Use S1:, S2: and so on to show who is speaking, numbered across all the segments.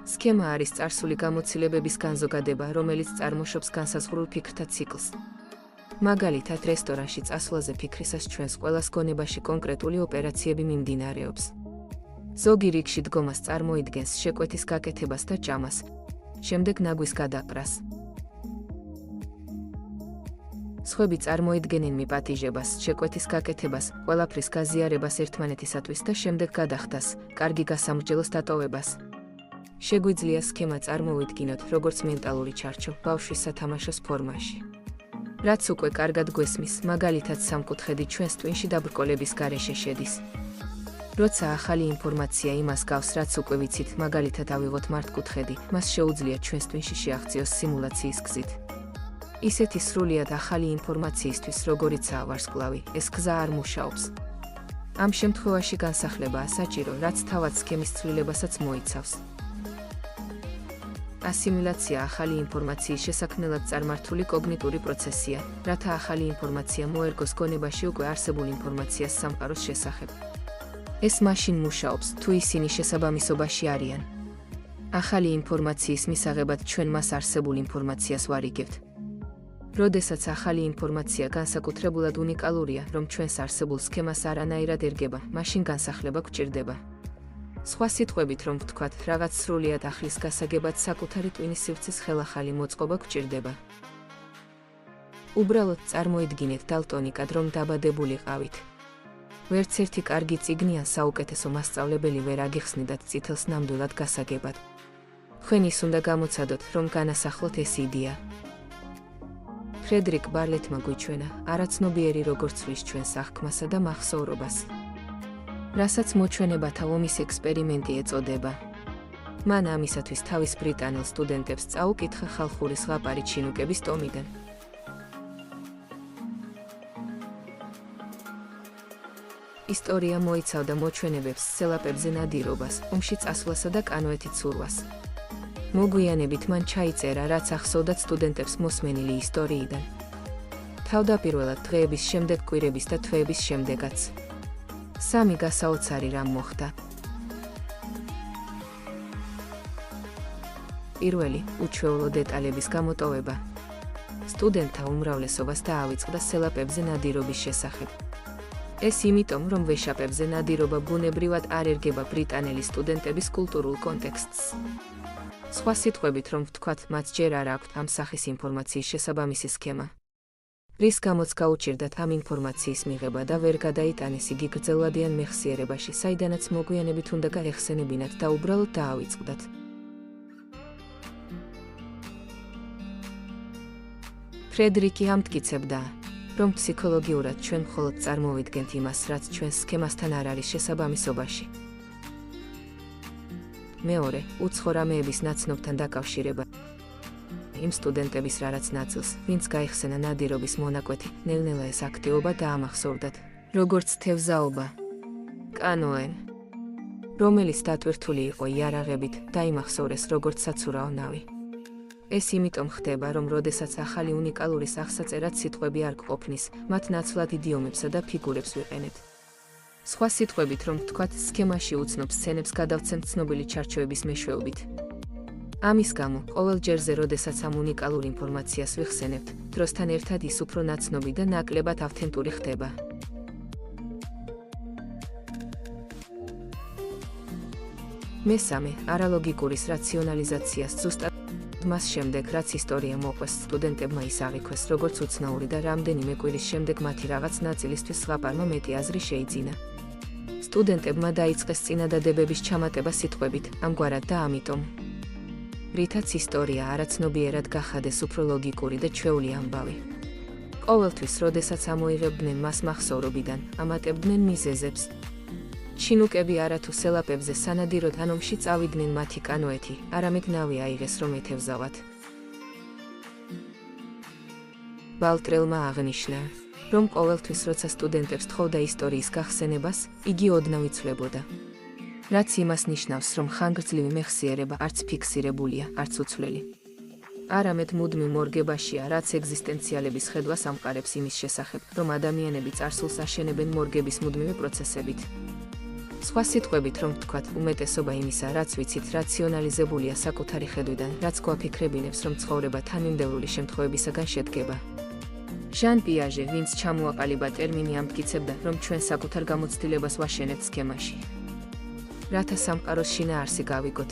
S1: სქემა არის წარსული გამოცდილებების განზოგადება, რომელიც წარმოშობს განსაზღვრულ ფიქრთა ციკლს. მაგალითად, რესტორანში წასვლაზე ფიქრისას ჩვენს ყველას გონებაში კონკრეტული ოპერაციები მიმდინარეობს. ზოგი რიგში დგომას წარმოიდგენს შეკვეთის გაკეთებას და ჭამას, შემდეგ ნაგვის გადაყრას. სხვები წარმოიდგენენ მიპატიჟებას, შეკვეთის გაკეთებას, ყველაფრის გაზიარებას ერთმანეთისათვის და შემდეგ გადახდას, კარგი გასამრჯელოს დატოვებას. შეგვიძლია სქემა წარმოვიდგინოთ, როგორც მენტალური ჩარჩო ბავშვის სათამაშოს ფორმაში. რაც უკვე კარგად გვესმის, მაგალითად სამკუთხედი ჩვენს ტვინში დაბრკოლების გარეშე შედის. როცა ახალი ინფორმაცია იმას გავს, რაც უკვე ვიცით, მაგალითად ავიღოთ მართკუთხედი, მას შეუძლია ჩვენს ტვინში შეაღწიოს სიმულაციის გზით. ისეთი სრულიად ახალი ინფორმაციისთვის, როგორიცაა ვარსკვლავი, ეს გზა არ მუშაობს. ამ შემთხვევაში განსახლებაა საჭირო, რაც თავად სქემის ცვლილებასაც მოიცავს. ასიმილაცია ახალი ინფორმაციის შესაქმნელად წარმართული კოგნიტური პროცესია, რათა ახალი ინფორმაცია მოერგოს გონებაში უკვე არსებულ ინფორმაციას სამყაროს შესახებ. ეს მაშინ მუშაობს, თუ ისინი შესაბამისობაში არიან. ახალი ინფორმაციის მისაღებად ჩვენ მას არსებულ ინფორმაციას ვარიგებთ. როდესაც ახალი ინფორმაცია განსაკუთრებულად უნიკალურია, რომ ჩვენს არსებულ სქემას არანაირად ერგება, მაშინ განსახლება გვჭირდება. სხვა სიტყვებით რომ ვთქვათ, რაღაც სრულიად ახლის გასაგებად საკუთარი ტვინის სივრცის ხელახალი მოწყობა გვჭირდება. უბრალოდ წარმოიდგინეთ დალტონიკად, რომ დაბადებულიყავით. ვერც ერთი კარგი წიგნი ან საუკეთესო მასწავლებელი ვერ აგიხსნიდათ წითელს ნამდვილად გასაგებად. თქვენ ის უნდა გამოცადოთ, რომ განასახლოთ ეს იდეა. ფრედრიკ ბარლეტმა გვიჩვენა, არაცნობიერი როგორც ვის ჩვენს აღქმასა და მახსოვრობას. რასაც მოჩვენებათა ომის ექსპერიმენტი ეწოდება. მან ამისათვის თავის ბრიტანელ სტუდენტებს წაუკითხა ხალხური ზღაპარი ჩინუკების ტომიდან. ისტორია მოიცავდა მოჩვენებებს სელაპებზე ნადირობას, ომში წასვლასა და კანოეთით ცურვას. მოგვიანებით მან ჩაიწერა, რაც ახსოვდათ სტუდენტებს მოსმენილი ისტორიიდან. თავდაპირველად დღეების შემდეგ კვირების და თვეების შემდეგაც. სამი გასაოცარი რამ მოხდა. პირველი, უჩვეულო დეტალების გამოტოვება. სტუდენტთა უმრავლესობას დაავიწყდა სელაპებზე ნადირობის შესახებ. ეს იმიტომ, რომ ვეშაპებზე ნადირობა ბუნებრივად არ ერგება ბრიტანელი სტუდენტების კულტურულ კონტექსტს. სხვა სიტყვებით რომ ვთქვათ, მათ ჯერ არ აქვთ ამ სახის ინფორმაციის შესაბამისი სქემა. რის გამოც გაუჭირდათ ამ ინფორმაციის მიღება და ვერ გადაიტანეს იგი გრძელვადიან მეხსიერებაში, საიდანაც მოგვიანებით უნდა გაეხსენებინათ და უბრალოდ დაავიწყდათ. ფრედრიკი ამტკიცებდა, რომ ფსიქოლოგიურად ჩვენ მხოლოდ წარმოვიდგენთ იმას, რაც ჩვენს სქემასთან არ არის შესაბამისობაში. მეორე, უცხო რამეების ნაცნობთან დაკავშირება. იმ სტუდენტების რაღაც ნაწილს, ვინც გაიხსენა ნადირობის მონაკვეთი, ნელ-ნელა ეს აქტივობა დაამახსოვრდათ, როგორც თევზაობა. კანოე, რომელიც დატვირთული იყო იარაღებით, დაიმახსოვრეს როგორც საცურაო ნავი. ეს იმიტომ ხდება, რომ როდესაც ახალი უნიკალური სახსაწერად სიტყვები არ გყოფნის, მათ ნაცვლად იდიომებსა და ფიგურებს ვიყენებთ. სხვა სიტყვებით რომ ვთქვათ, სქემაში უცნობ სცენებს გადავცემთ ცნობილი ჩარჩოების მეშვეობით. ამის გამო, ყოველ ჯერზე, როდესაც ამ უნიკალურ ინფორმაციას ვიხსენებთ, დროსთან ერთად ის უფრო ნაცნობი და ნაკლებად ავთენტური ხდება. მესამე, არალოგიკურის რაციონალიზაციას ზუსტად მას შემდეგ, რაც ისტორია მოყვეს სტუდენტებმა ის აღიქვეს, როგორც უცნაური და რამდენიმე კვირის შემდეგ მათი რაღაც ნაწილისთვის ზღაპარმა მეტი აზრი შეიძინა. სტუდენტებმა დაიწყეს წინადადებების ჩამატება სიტყვებით, ამგვარად და ამიტომ. რითაც ისტორია არაცნობიერად გახადეს უფრო ლოგიკური და ჩვეული ამბავი. ყოველთვის, როდესაც ამოიღებდნენ მას მახსოვრობიდან, ამატებდნენ მიზეზებს. ჩინუკები არათუ სელაპებზე სანადიროდ ან ომში წავიდნენ მათი კანოეთი, არამედ ნავი აიღეს რომ ეთევზავათ. ბალტრელმა აღნიშნა, რომ ყოველთვის როცა სტუდენტებს თხოვდა ისტორიის გახსენებას, იგი ოდნავ იცვლებოდა. რაც იმას ნიშნავს, რომ ხანგრძლივი მეხსიერება არც ფიქსირებულია, არც უცვლელი. არამედ მუდმივ მორგებაშია, რაც ეგზისტენციალების ხედვას ამყარებს იმის შესახებ, რომ ადამიანები წარსულს აშენებენ მორგების მუდმივი პროცესებით. სხვა სიტყვებით რომ ვთქვათ, უმეტესობა იმისა, რაც ვიცით, რაციონალიზებულია საკუთარი ხედვიდან, რაც გვაფიქრებინებს, რომ ცხოვრება თანმიმდევრული შემთხვევებისაგან შედგება. ჟან პიაჟე, ვინც ჩამოაყალიბა ტერმინი, ამტკიცებდა, რომ ჩვენ საკუთარ გამოცდილებას ვაშენებთ სქემაში, რათა სამყაროს შინაარსი გავიგოთ.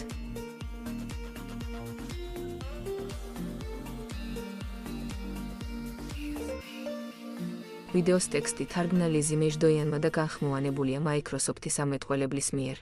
S1: ვიდეოს ტექსტი თარგმნა ლიზი მეჟდოიანმა და განხმოვანებულია Microsoft-ის ამეტყველებლის მიერ.